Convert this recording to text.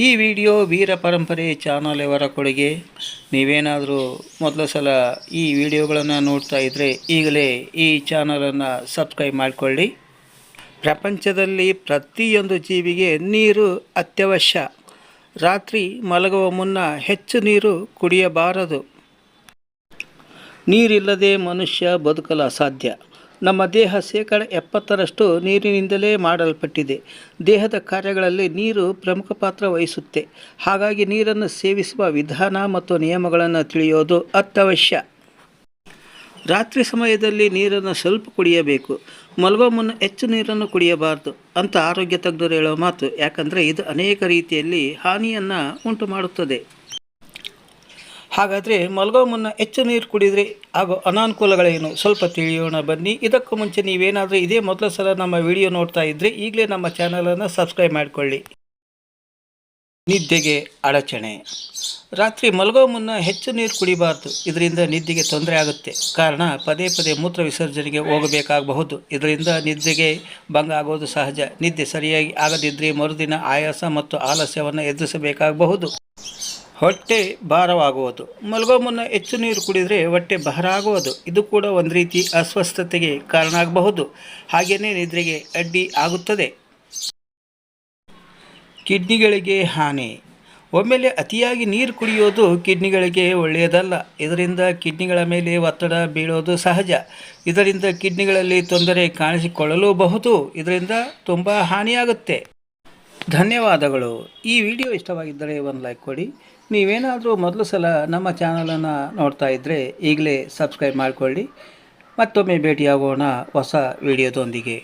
ಈ ವಿಡಿಯೋ ವೀರ ಪರಂಪರೆ ಚಾನಲ್ ಅವರ ಕೊಡುಗೆ. ನೀವೇನಾದರೂ ಮೊದಲ ಸಲ ಈ ವಿಡಿಯೋಗಳನ್ನು ನೋಡ್ತಾ ಇದ್ದರೆ ಈಗಲೇ ಈ ಚಾನಲನ್ನು ಸಬ್ಸ್ಕ್ರೈಬ್ ಮಾಡಿಕೊಳ್ಳಿ. ಪ್ರಪಂಚದಲ್ಲಿ ಪ್ರತಿಯೊಂದು ಜೀವಿಗೆ ನೀರು ಅತ್ಯವಶ್ಯ. ರಾತ್ರಿ ಮಲಗುವ ಮುನ್ನ ಹೆಚ್ಚು ನೀರು ಕುಡಿಯಬಾರದು. ನೀರಿಲ್ಲದೆ ಮನುಷ್ಯ ಬದುಕಲು ಅಸಾಧ್ಯ. ನಮ್ಮ ದೇಹ 70% ನೀರಿನಿಂದಲೇ ಮಾಡಲ್ಪಟ್ಟಿದೆ. ದೇಹದ ಕಾರ್ಯಗಳಲ್ಲಿ ನೀರು ಪ್ರಮುಖ ಪಾತ್ರ ವಹಿಸುತ್ತೆ. ಹಾಗಾಗಿ ನೀರನ್ನು ಸೇವಿಸುವ ವಿಧಾನ ಮತ್ತು ನಿಯಮಗಳನ್ನು ತಿಳಿಯೋದು ಅತ್ಯವಶ್ಯ. ರಾತ್ರಿ ಸಮಯದಲ್ಲಿ ನೀರನ್ನು ಸ್ವಲ್ಪ ಕುಡಿಯಬೇಕು. ಮಲಗುವ ಮುನ್ನ ಹೆಚ್ಚು ನೀರನ್ನು ಕುಡಿಯಬಾರದು ಅಂತ ಆರೋಗ್ಯ ತಜ್ಞರು ಹೇಳೋ ಮಾತು. ಯಾಕಂದರೆ ಇದು ಅನೇಕ ರೀತಿಯಲ್ಲಿ ಹಾನಿಯನ್ನು ಉಂಟು ಮಾಡುತ್ತದೆ. ಹಾಗಾದರೆ ಮಲಗೋ ಮುನ್ನ ಹೆಚ್ಚು ನೀರು ಕುಡಿದರೆ ಆಗೋ ಅನಾನುಕೂಲಗಳೇನು ಸ್ವಲ್ಪ ತಿಳಿಯೋಣ ಬನ್ನಿ. ಇದಕ್ಕೂ ಮುಂಚೆ ನೀವೇನಾದರೂ ಇದೇ ಮೊದಲ ಸಲ ನಮ್ಮ ವಿಡಿಯೋ ನೋಡ್ತಾ ಇದ್ದರೆ ಈಗಲೇ ನಮ್ಮ ಚಾನಲನ್ನು ಸಬ್ಸ್ಕ್ರೈಬ್ ಮಾಡಿಕೊಳ್ಳಿ. ನಿದ್ದೆಗೆ ಅಡಚಣೆ. ರಾತ್ರಿ ಮಲಗೋ ಮುನ್ನ ಹೆಚ್ಚು ನೀರು ಕುಡಿಬಾರ್ದು. ಇದರಿಂದ ನಿದ್ದೆಗೆ ತೊಂದರೆ ಆಗುತ್ತೆ. ಕಾರಣ ಪದೇ ಪದೇ ಮೂತ್ರ ವಿಸರ್ಜನೆಗೆ ಹೋಗಬೇಕಾಗಬಹುದು. ಇದರಿಂದ ನಿದ್ದೆಗೆ ಭಂಗ ಆಗೋದು ಸಹಜ. ನಿದ್ದೆ ಸರಿಯಾಗಿ ಆಗದಿದ್ದರೆ ಮರುದಿನ ಆಯಾಸ ಮತ್ತು ಆಲಸ್ಯವನ್ನು ಎದುರಿಸಬೇಕಾಗಬಹುದು. ಹೊಟ್ಟೆ ಭಾರವಾಗುವುದು. ಮಲಗೋ ಮುನ್ನ ಹೆಚ್ಚು ನೀರು ಕುಡಿದರೆ ಹೊಟ್ಟೆ ಭಾರ ಆಗುವುದು. ಇದು ಕೂಡ ಒಂದು ರೀತಿ ಅಸ್ವಸ್ಥತೆಗೆ ಕಾರಣ ಆಗಬಹುದು. ಹಾಗೆಯೇ ನಿದ್ರೆಗೆ ಅಡ್ಡಿ ಆಗುತ್ತದೆ. ಕಿಡ್ನಿಗಳಿಗೆ ಹಾನಿ. ಒಮ್ಮೆಲೆ ಅತಿಯಾಗಿ ನೀರು ಕುಡಿಯೋದು ಕಿಡ್ನಿಗಳಿಗೆ ಒಳ್ಳೆಯದಲ್ಲ. ಇದರಿಂದ ಕಿಡ್ನಿಗಳ ಮೇಲೆ ಒತ್ತಡ ಬೀಳೋದು ಸಹಜ. ಇದರಿಂದ ಕಿಡ್ನಿಗಳಲ್ಲಿ ತೊಂದರೆ ಕಾಣಿಸಿಕೊಳ್ಳಲೂಬಹುದು. ಇದರಿಂದ ತುಂಬ ಹಾನಿಯಾಗುತ್ತೆ. ಧನ್ಯವಾದಗಳು. ಈ ವಿಡಿಯೋ ಇಷ್ಟವಾಗಿದ್ದರೆ ಒಂದು ಲೈಕ್ ಕೊಡಿ. ನೀವೇನಾದರೂ ಮೊದಲು ಸಲ ನಮ್ಮ ಚಾನಲನ್ನು ನೋಡ್ತಾ ಇದ್ದರೆ ಈಗಲೇ ಸಬ್ಸ್ಕ್ರೈಬ್ ಮಾಡಿಕೊಳ್ಳಿ. ಮತ್ತೊಮ್ಮೆ ಭೇಟಿಯಾಗೋಣ ಹೊಸ ವಿಡಿಯೋದೊಂದಿಗೆ.